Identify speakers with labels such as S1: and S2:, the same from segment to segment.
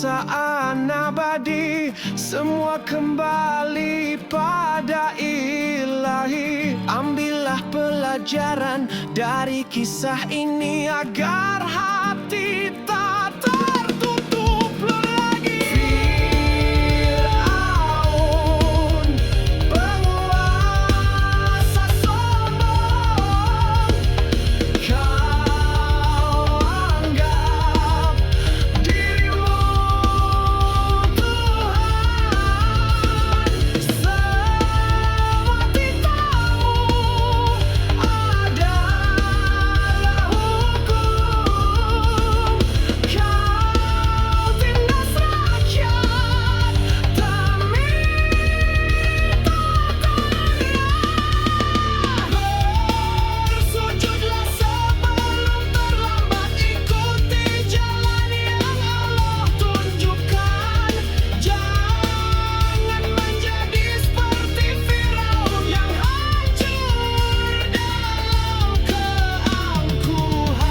S1: perasaan abadi, semua kembali pada Ilahi. Ambillah pelajaran dari kisah ini agar hati tak tertutup lagi. Firaun, penguasa sombong, kau anggap dirimu Tuhan. Semua titahmu adalah hukum. Kau tindas rakyat demi bersujudlah sebelum terlambat. Ikuti jalan yang Allah tunjukkan. Jangan menjadi seperti Firaun yang hancur dalam keangkuhan.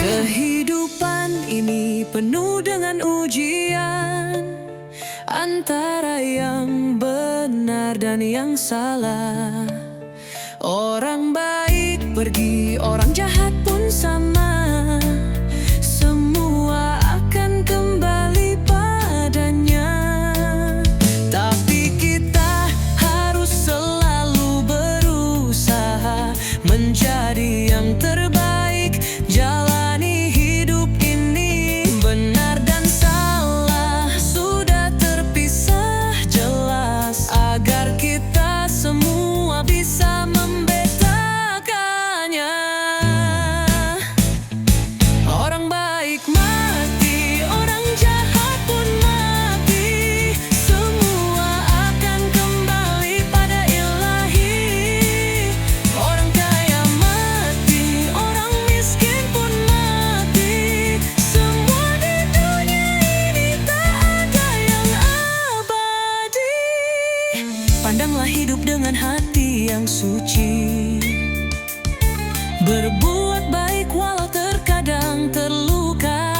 S2: Kehidupan ini penuh dengan ujian, antara yang benar dan yang salah. Orang baik pergi, orang jahat pun sama. Semua akan kembali padanya. Tapi kita harus selalu berusaha menjadi yang terbaik. Jalani hidup ini, benar dan salah sudah terpisah jelas, agar kita semua bisa membedakannya. Orang baik mati, orang jahat pun mati. Semua akan kembali pada Ilahi. Orang kaya mati, orang miskin pun mati. Semua di dunia ini tak ada yang abadi. Pandanglah hidup dengan hati yang suci, berbuat baik walau terkadang terluka.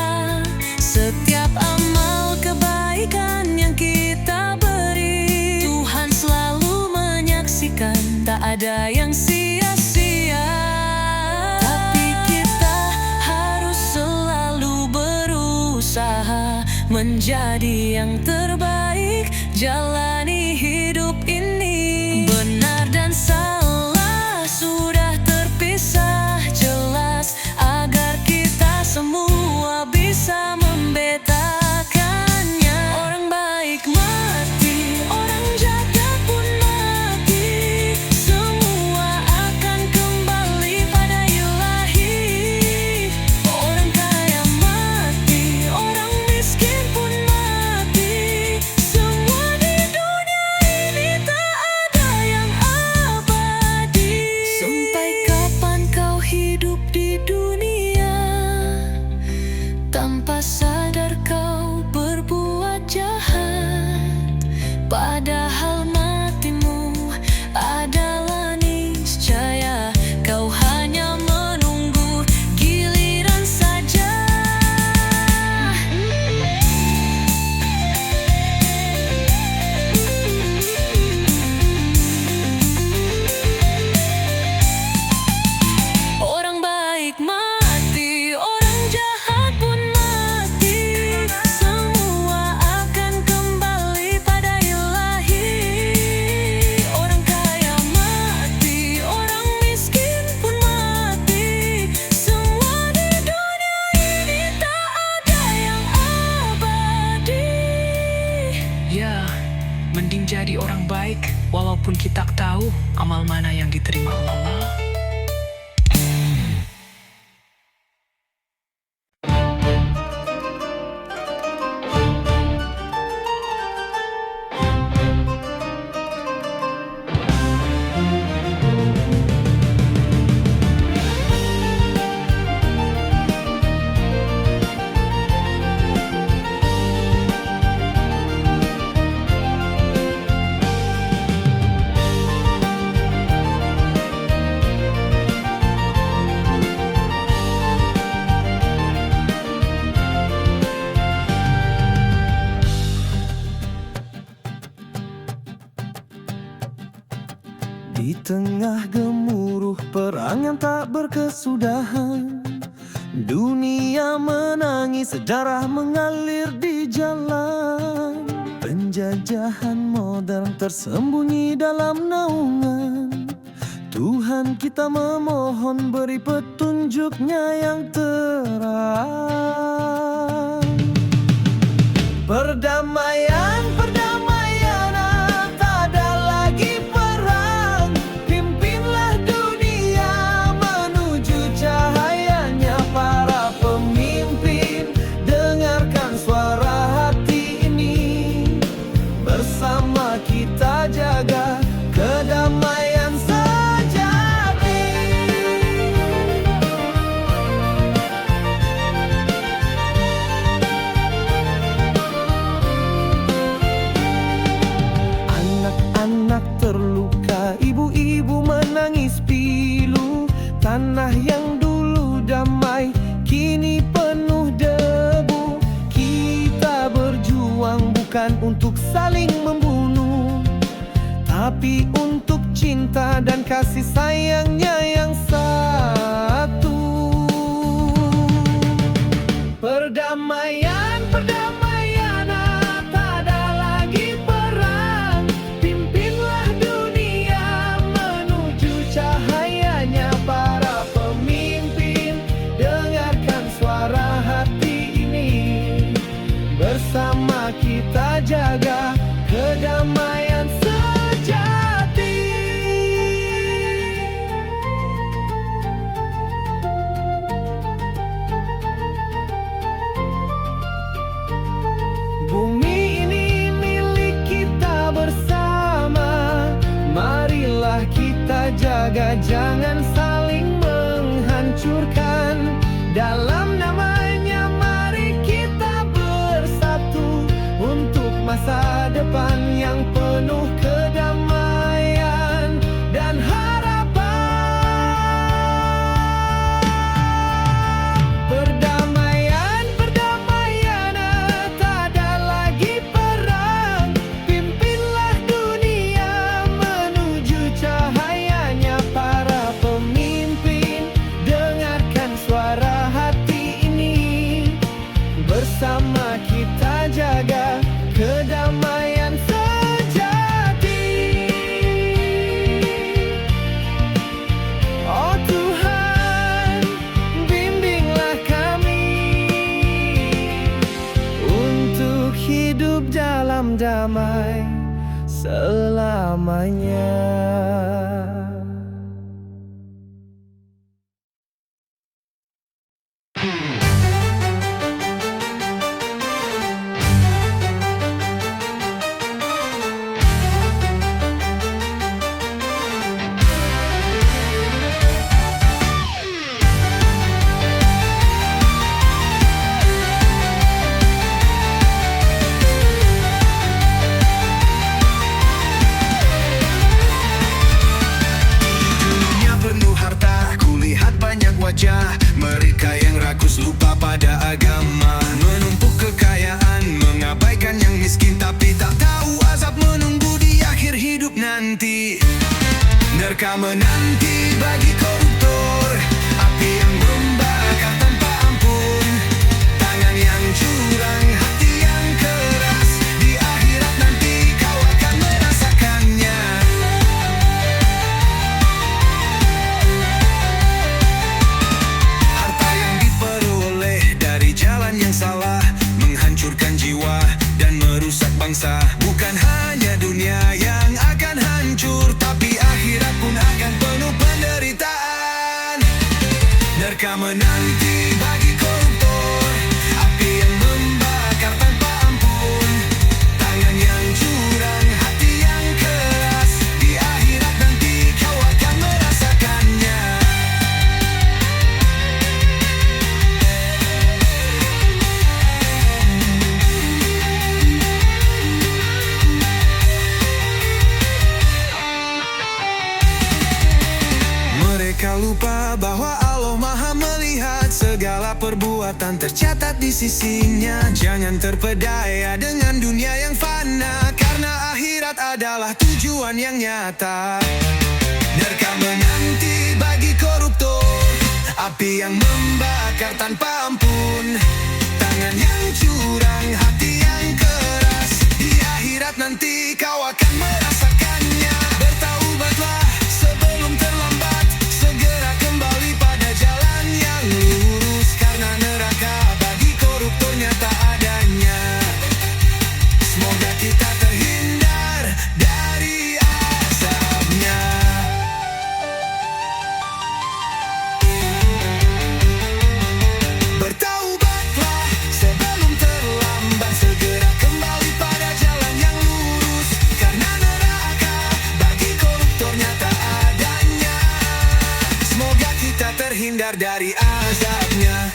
S2: Setiap amal kebaikan yang kita beri, Tuhan selalu menyaksikan, tak ada yang sia-sia. Tapi kita harus selalu berusaha menjadi yang terbaik. Jalani hidup ini, benar dan salah sudah terpisah jelas, agar kita semua bisa membedakannya. Orang baik mati, orang jahat pun mati. Semua akan kembali pada Ilahi. Orang kaya mati, orang miskin pun mati. Semua di dunia ini tak ada yang abadi. Sampai kapan kau hidup di dunia, tanpa sadar kau berbuat jahat, padahal matimu adalah niscaya. Kau hanya menunggu giliran saja. Orang baik mati, orang jahat pun mati. Semua akan kembali pada Ilahi. Orang kaya mati, orang miskin pun mati. Semua di dunia ini tak ada yang abadi.
S3: Ya, mending jadi orang baik walaupun kita tahu amal mana yang diterima Allah.
S4: Di tengah gemuruh perang yang tak berkesudahan, dunia menangis, darah mengalir di jalan. Penjajahan modern tersembunyi dalam naungan. Tuhan kita memohon, beri petunjuk-Nya yang terang. Perdamaian, perdamaian, tak ada lagi perang. Pimpinlah dunia menuju cahayanya. Para pemimpin, dengarkan suara hati ini. Bersama kita jaga kedamaian sejati. Anak-anak terluka, ibu-ibu menangis pilu. Tanah yang dulu damai kini penuh debu. Kita berjuang bukan untuk saling membunuh, tapi untuk cinta dan kasih sayangnya yang satu. Perdamaian, perdamaian, tak ada lagi perang. Pimpinlah dunia menuju cahayanya. Para pemimpin, dengarkan suara hati ini. Bersama kita jaga kedamaian sejati. Bumi ini milik kita bersama. Marilah kita jaga, jangan saling menghancurkan. Dalam namanya mari kita bersatu untuk masa depan yang penuh kedamaian dan harapan. Perdamaian, perdamaian, tak ada lagi perang. Pimpinlah dunia menuju cahayanya. Para pemimpin, dengarkan suara hati ini. Bersama kita jaga kedamaian sejati. Oh Tuhan, bimbinglah kami untuk hidup dalam damai selamanya.
S1: Dunia penuh harta, kulihat banyak wajah. Mereka yang rakus lupa pada agama. Menumpuk kekayaan, mengabaikan yang miskin. Tapi tak tahu azab menunggu di akhir hidup nanti. Neraka menanti bagi koruptor, api yang membakar tanpa ampun. Tangan yang curang, hati yang keras. Di akhirat nanti kau akan merasakannya. Harta yang diperoleh dari jalan yang salah menghancurkan jiwa dan merusak bangsa. Bukan hanya dunia yang akan hancur, tapi akhirat pun akan penuh penderitaan. Neraka menanti bagi koruptor, api yang membakar tanpa ampun. Tangan yang curang, hati yang keras. Di akhirat nanti kau akan merasakannya. Mereka lupa bahwa Allah Maha melihat segala perbuatan tercatat di sisinya. Jangan terpedaya dengan dunia yang fana, karena akhirat adalah tujuan yang nyata. Nerka menanti bagi koruptor, api yang membakar tanpa ampun, tangan yang curang, hati yang keras. Di akhirat nanti kau akan merasakannya. Bertaubatlah sebelum terlambat, segera kembali pada jalan yang lurus, karena neraka bagi koruptornya tak adanya. Semoga kita terhindar dari azabnya. Bertaubatlah sebelum terlambat, segera kembali pada jalan yang lurus, karena neraka bagi koruptornya tak adanya. Semoga kita terhindar dari azabnya.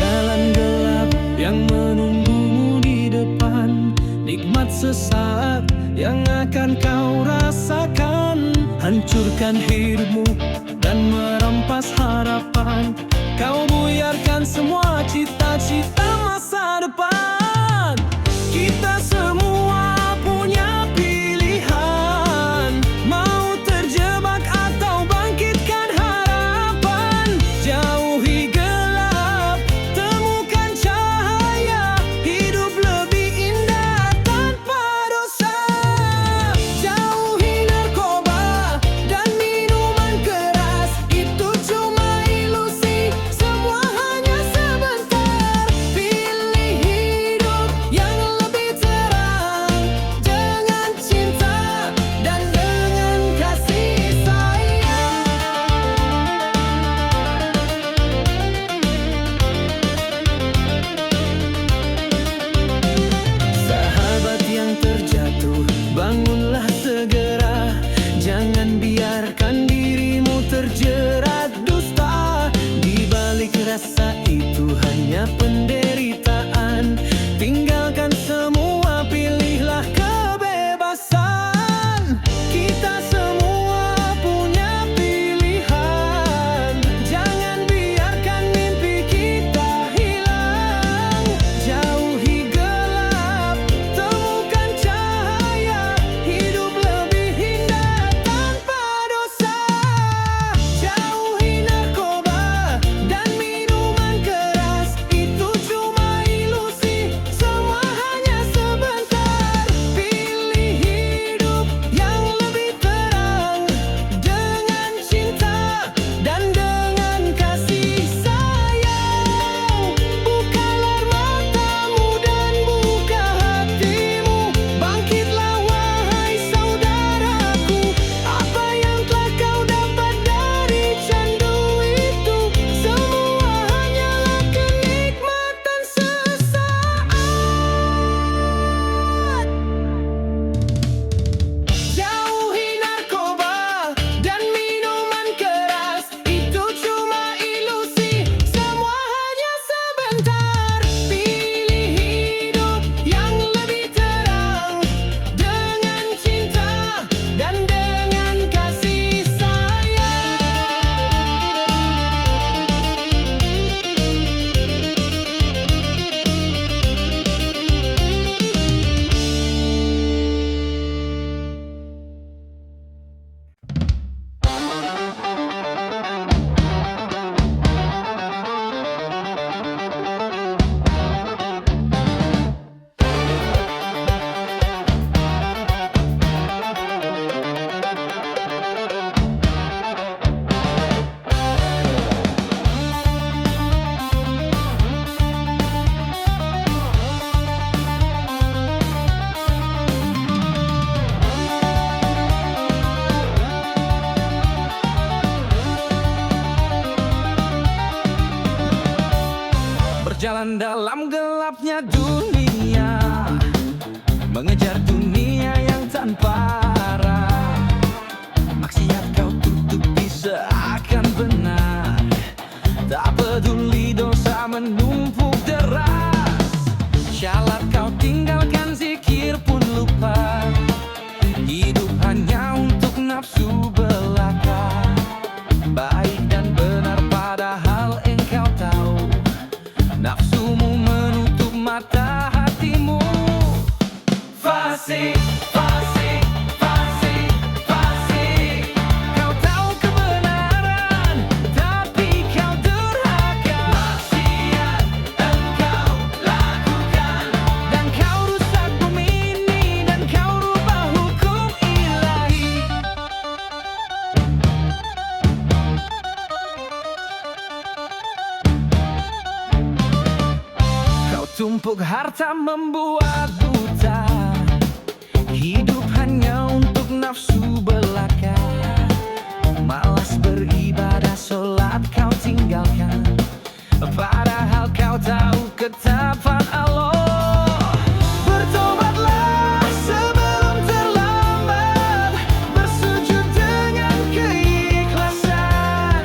S4: Jalan gelap yang menunggumu di depan, nikmat sesaat yang akan kau rasakan. Hancurkan hidupmu dan merampas harapan, kau buyarkan semua cita-cita masa depan. Kita semua punya pilihan, mau terjebak atau bangkitkan harapan. Jauhi gelap, temukan cahaya, hidup lebih indah tanpa dosa. Jauhi narkoba dan minuman keras, itu cuma ilusi, semua hanya sebentar. Pilih hidup yang lebih terang, dengan cinta dan dengan kasih sayang. Sahabat yang terjatuh, bangunlah segera, jangan biarkan dirimu terjerat dusta. Di balik rasa itu hanya penderitaan, tinggalkan semua, pilihlah kebebasan. Kita semua punya pilihan, jangan biarkan mimpi kita hilang. Jauhi gelap, temukan cahaya, hidup lebih indah tanpa dosa. Jauhi narkoba dan minuman keras, itu cuma ilusi, semua hanya sebentar. Pilih hidup yang lebih terang, dengan cinta dan dengan kasih sayang. Bukalah matamu dan buka hatimu, bangkitlah wahai saudaraku. Apa yang telah kau dapat dari candu itu, semua hanyalah kenikmatan sesaat. Jauhi narkoba dan minuman keras, itu cuma ilusi, semua hanya sebentar. Pilih hidup yang lebih terang, dengan cinta dan dengan kasih sayang.
S5: Berjalan dalam gelapnya dunia, mengejar dunia yang tanpa arah. Maksiat kau tutupi seakan benar, tak peduli dosa menumpuk deras. Syalat kau tinggalkan, zikir pun lupa. Hidup hanya untuk nafsu belaka. Baik dan benar padahal engkau tahu, nafsumu menutup mata hatimu. Fasik, fasik, fasik, fasik. Kau tahu kebenaran, tapi kau durhaka. Maksiat engkau lakukan, dan kau rusak bumi ini, dan kau rubah hukum ilahi. Kau tumpuk harta membuat buta, hidup hanya untuk nafsu belaka. Malas beribadah, sholat kau tinggalkan, padahal kau tahu ketetapan Allah. Bertobatlah sebelum terlambat, bersujud dengan keikhlasan.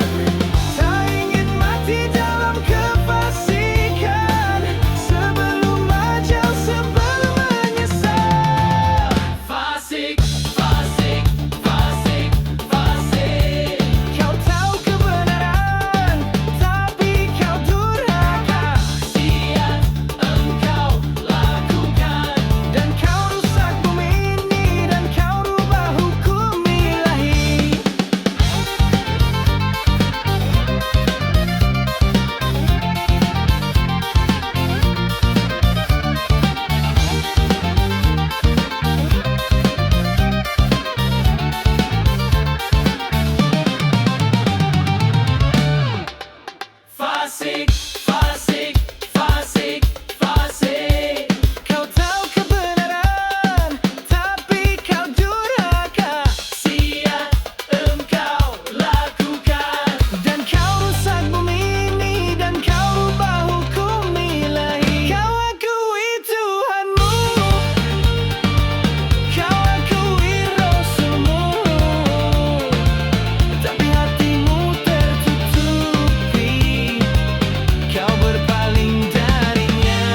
S5: Tak ingin mati dalam kefasikan, sebelum ajal, sebelum menyesal. Fasik, fasik, fasik, fasik. Kau tahu kebenaran, tapi kau durhaka. Maksiat engkau lakukan, dan kau rusak bumi ini, dan kau rubah hukum ilahi. Fasik, fasik, fasik, fasik. Kau tahu kebenaran, tapi kau durhaka. Maksiat engkau lakukan, dan kau rusak bumi ini, dan kau rubah hukum ilahi. Kau akui Tuhanmu, kau akui Rasulmu, tapi hatimu tertutupi. Kau berpaling darinya.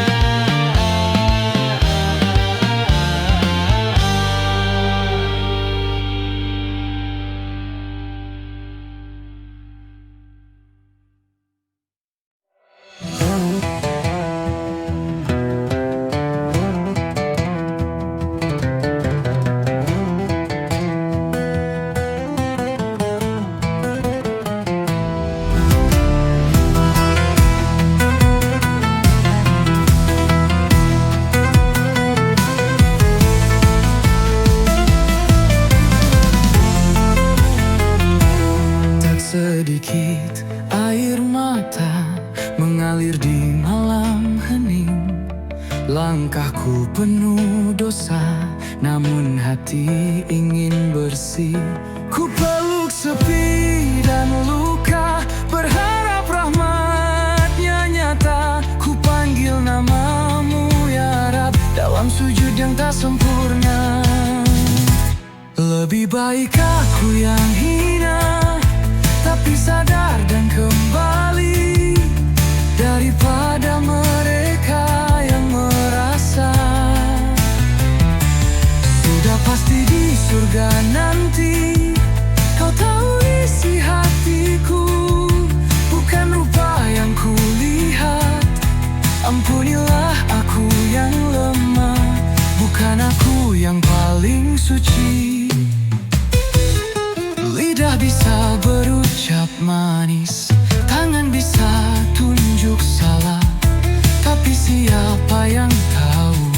S5: Tak sedikit air mata mengalir di malam hening. Langkahku penuh dosa, namun hati ingin bersih. Ku peluk sepi dan luka, berharap rahmatnya nyata. Ku panggil namamu ya Rab, dalam sujud yang tak sempurna. Lebih baik aku yang hina, tapi sadar dan kembali, daripada mereka yang merasa sudah pasti di surga nanti. Kau tahu isi hatiku, bukan rupa yang kulihat. Ampunilah aku yang lemah, bukan aku yang paling suci. Lidah bisa berucap manis, tangan bisa tunjuk salah, tapi siapa yang tahu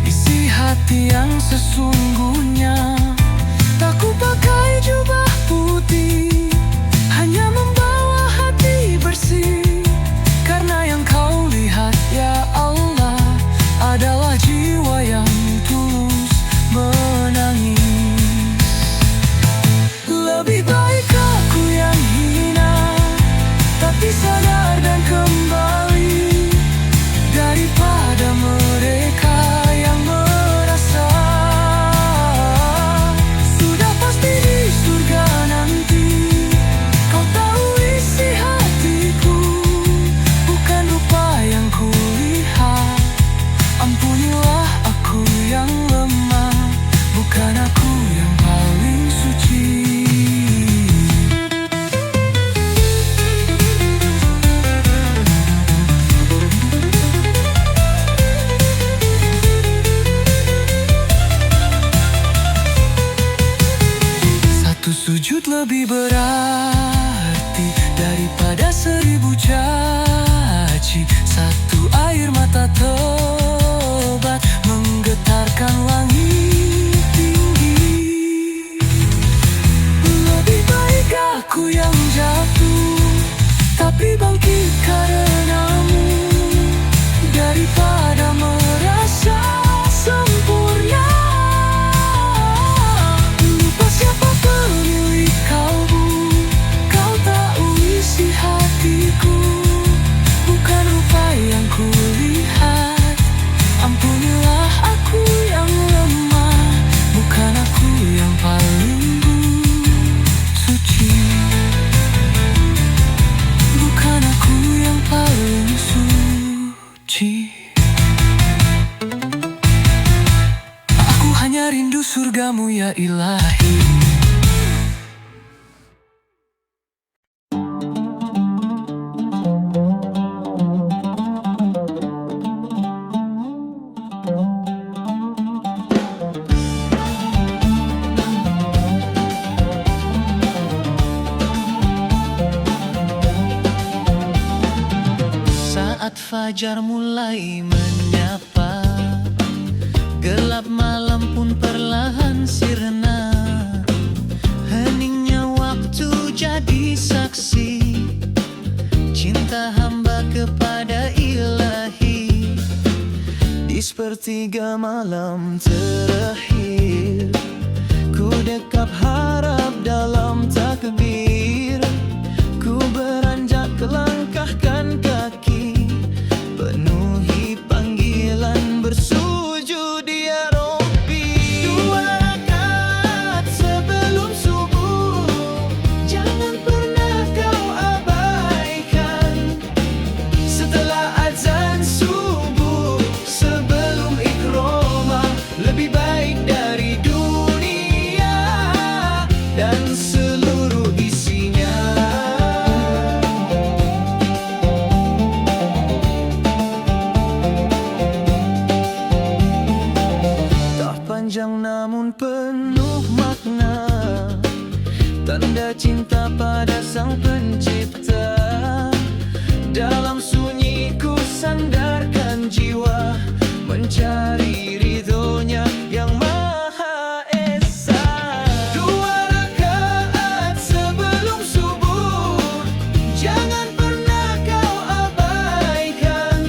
S5: isi hati yang sesungguhnya? Tak ku pakai jubah putih, hanya membawa hati bersih. Karena yang kau lihat ya Allah adalah jiwa yang tulus menangis. Lebih baik aku yang hina, tapi sadar dan kembali, lebih berarti daripada 1000 caci. Satu air mata tobat menggetarkan langit tinggi. Lebih baik aku yang jatuh tapi bangkit karenamu, daripada merasa sempurna lupa siapa pemilik kalbu. Kau tahu isi hatiku, bukan rupa yang kulihat. Ampunilah aku yang lemah, bukan aku yang paling suci. Bukan aku yang paling suci. Aku hanya rindu surgamu ya Ilahi. Saat fajar mulai menyapa, gelap malam pun perlahan sirna. Heningnya waktu jadi saksi cinta hamba kepada Ilahi. Di sepertiga malam terakhir, ku dekap harap dalam takbir. Ku beranjak kelangkahkan kaki, penuhi panggilan bersujud ya Rabbi. 2 rakaat sebelum subuh, jangan pernah kau abaikan. Setelah azan subuh, sebelum iqramah, lebih baik dari dunia dan seluruh isinya. Panjang namun penuh makna, tanda cinta pada sang pencipta. Dalam sunyi ku sandarkan jiwa, mencari ridhonya yang maha esa. 2 rakaat sebelum subuh, jangan pernah kau abaikan.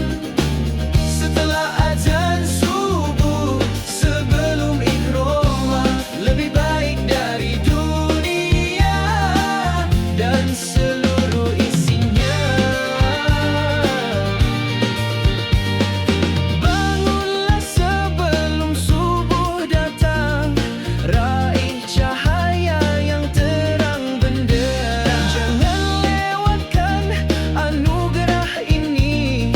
S5: Setelah azan subuh, sebelum iqramah, lebih baik dari dunia dan seluruh isinya. Bangunlah sebelum subuh datang, raih cahaya yang terang benderang. Jangan lewatkan anugerah ini,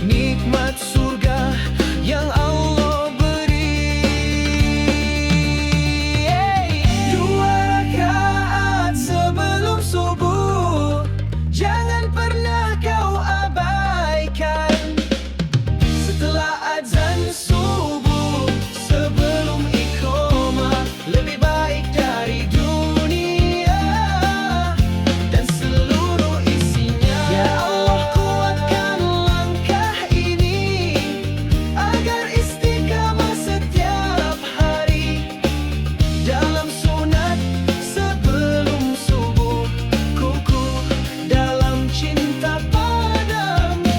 S5: nikmat surga yang Allah beri. 2 rakaat sebelum subuh, jangan pernah kau abaikan. Setelah azan subuh, sebelum iqramah, lebih baik dari dunia dan seluruh isinya. Ya Allah, kuatkan langkah ini agar istiqamah setiap hari. Dalam sunat sebelum subuh, kukuh dalam cinta padamu.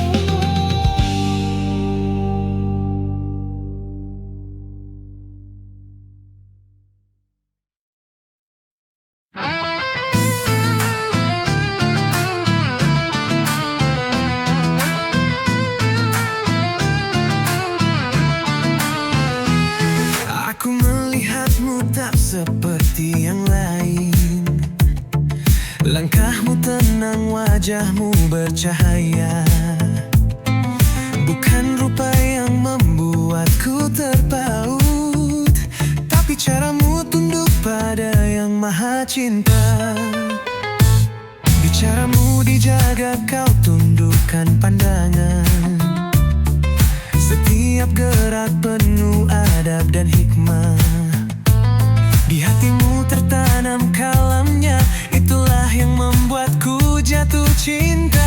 S1: Aku melihatmu tak seperti yang lain. Langkahmu tenang, wajahmu bercahaya. Bukan rupa yang membuatku terpaut, tapi caramu tunduk pada yang maha cinta. Bicaramu dijaga, kau tundukkan pandangan. Setiap gerak penuh adab dan hikmah. Di hatimu tertanam kalamnya, cinta.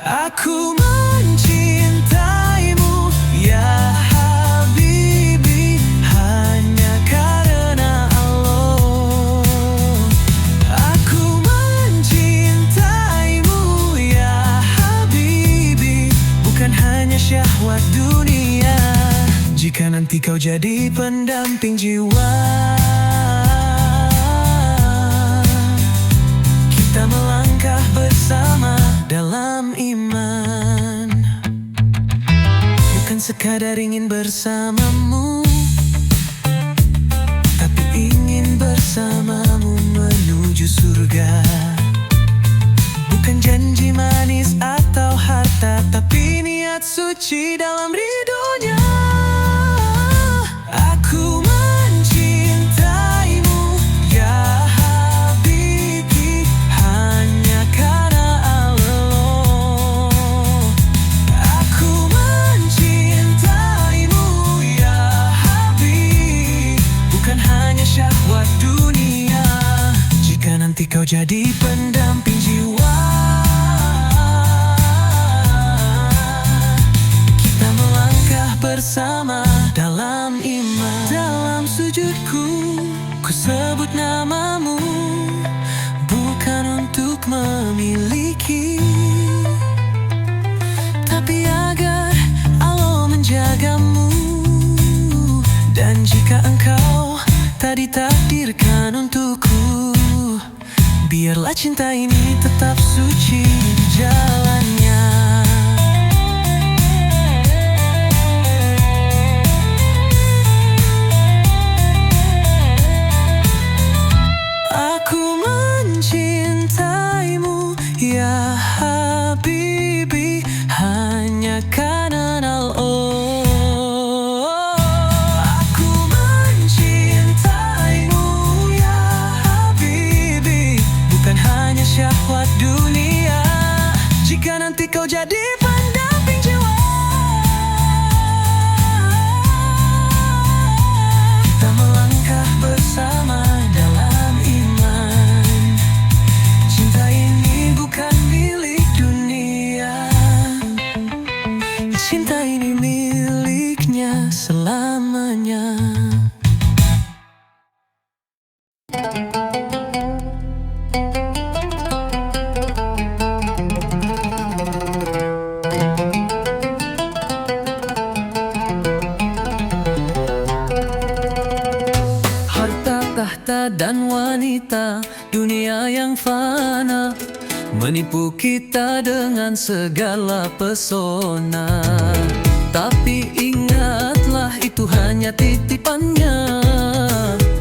S1: Aku mencintaimu ya Habibi, hanya karena Allah. Aku mencintaimu ya Habibi, bukan hanya syahwat dunia. Jika nanti kau jadi pendamping jiwa, kita melangkah bersama dalam iman. Bukan sekadar ingin bersamamu, tapi ingin bersamamu menuju surga. Bukan janji manis atau harta, tapi niat suci dalam ridhonya. Aku mencintaimu ya Habibi, hanya karena Allah. Aku mencintaimu ya Habibi, bukan hanya syahwat dunia. Jika nanti kau jadi pendamping jiwa, kita melangkah bersama dalam iman. Dalam sujudku, ku sebut namamu, bukan untuk memiliki, tapi agar Allah menjagamu. Dan jika engkau tak ditakdirkan untukku, biarlah cinta ini tetap suci di jalannya. Aku mencintaimu ya Habibi, hanya karena Allah. Aku mencintaimu ya Habibi, bukan hanya syahwat dunia. Jika nanti kau jadi pendamping jiwa, kita melangkah bersama dalam iman. Cinta ini bukan milik dunia, cinta ini miliknya selamanya. Harta, tahta, dan wanita, dunia yang fana menipu kita dengan segala pesona. Tapi ingatlah, itu hanya titipannya.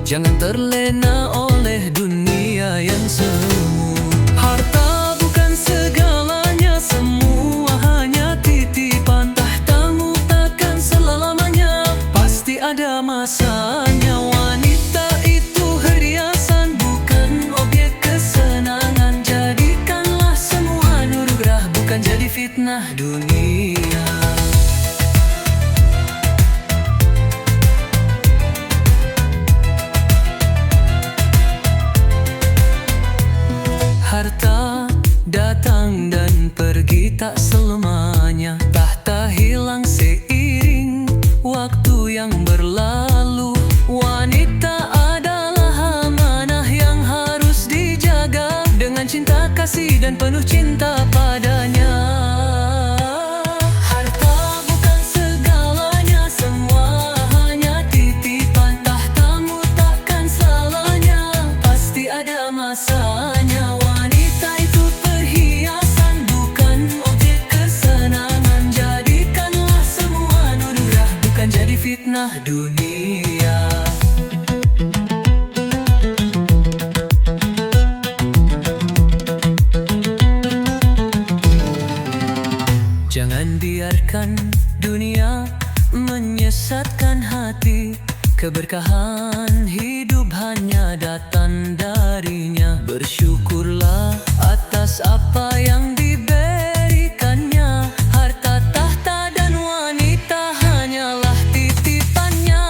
S1: Jangan terlena oleh dunia yang semu. Harta bukan segalanya, semua hanya titipan. Tahtamu takkan selamanya, pasti ada masanya. Wanita itu hiasan, bukan objek kesenangan. Jadikanlah semua anugerah, bukan jadi fitnah dunia. Harta datang dan pergi tak selamanya. Tahta hilang seiring waktu yang berlalu. Wanita adalah amanah yang harus dijaga, dengan cinta kasih dan penuh cinta padanya. Harta bukan segalanya, semua hanya titipan. Tahtamu takkan salahnya, pasti ada masanya. Wanita itu perhiasan, bukan objek kesenangan. Jadikanlah semua anugerah, bukan jadi fitnah dunia. Jangan biarkan dunia menyesatkan hati. Keberkahan hidup hanya datang darinya. Bersyukurlah atas apa yang diberikannya. Harta, tahta, dan wanita hanyalah titipannya.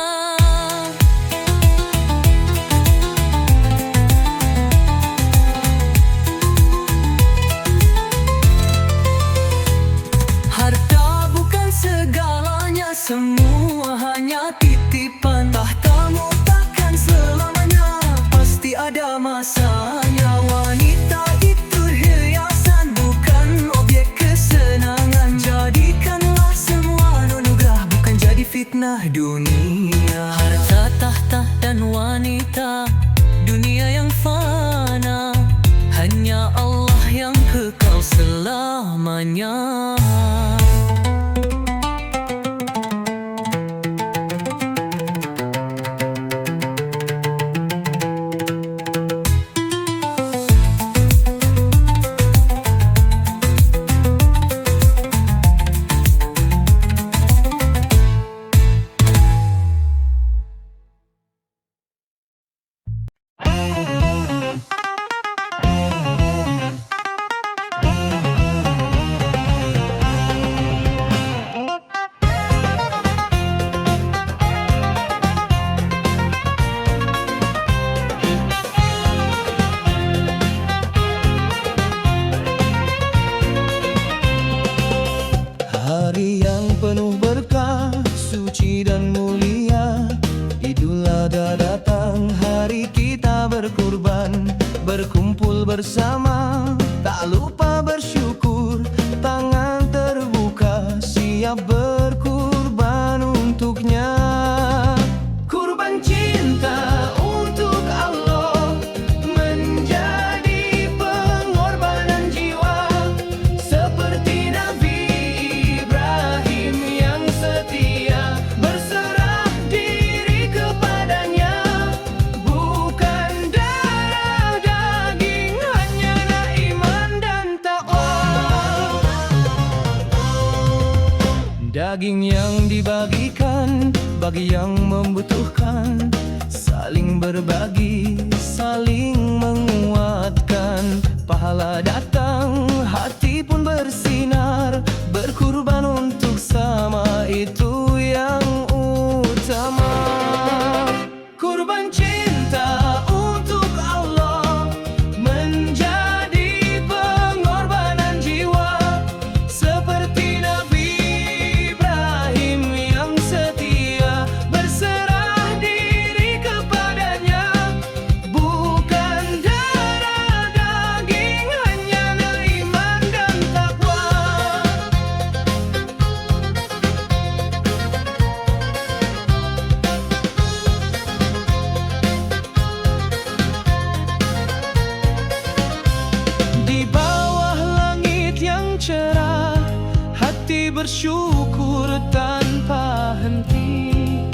S1: punah dunia.
S2: Harta, tahta, dan wanita, dunia yang fana, hanya Allah yang kekal selamanya.
S5: Hari yang penuh berkah, suci dan mulia, Idul Adha datang, hari kita berkurban, berkumpul bersama, tak lupa bersyukur, tangan terbuka, siap berkurban untuknya. Kurban cinta untuk Allah, menjadi pengorbanan jiwa, seperti Nabi Ibrahim yang setia, berserah diri kepadanya, bukan darah daging, hanyalah iman dan takwa. Daging yang dibagikan bagi yang membutuhkan, saling berbagi, saling menguatkan. Pahala datang, hati pun bersinar, berkurban untuk sama, itu yang utama. Kurban cinta untuk Allah, menjadi pengorbanan jiwa, seperti Nabi Ibrahim yang setia, berserah diri kepadanya, bukan darah daging, hanyalah iman dan takwa. Di bawah langit yang cerah, hati bersyukur tanpa henti,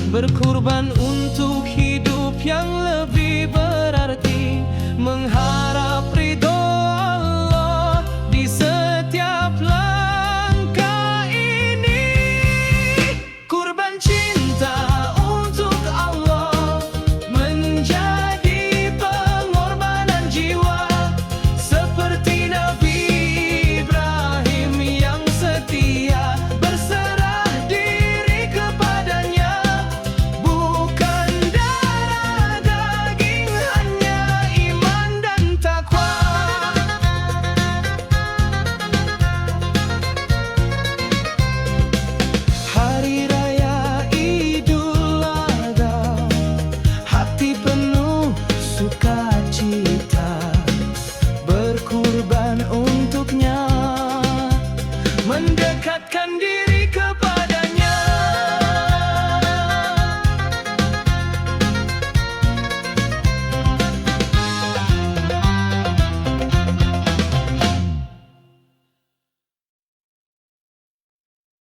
S5: berkurban untuk hidup yang lebih berarti, mengharap ridho Allah di setiap langkah ini. Kurban cinta untuk Allah, menjadi pengorbanan jiwa, seperti Nabi Ibrahim yang setia, berserah diri kepadanya, bukan darah daging, hanya iman dan takwa. Hari Raya Idul Adha, hati penuh sukacita, berkurban untuknya, mendekatkan diri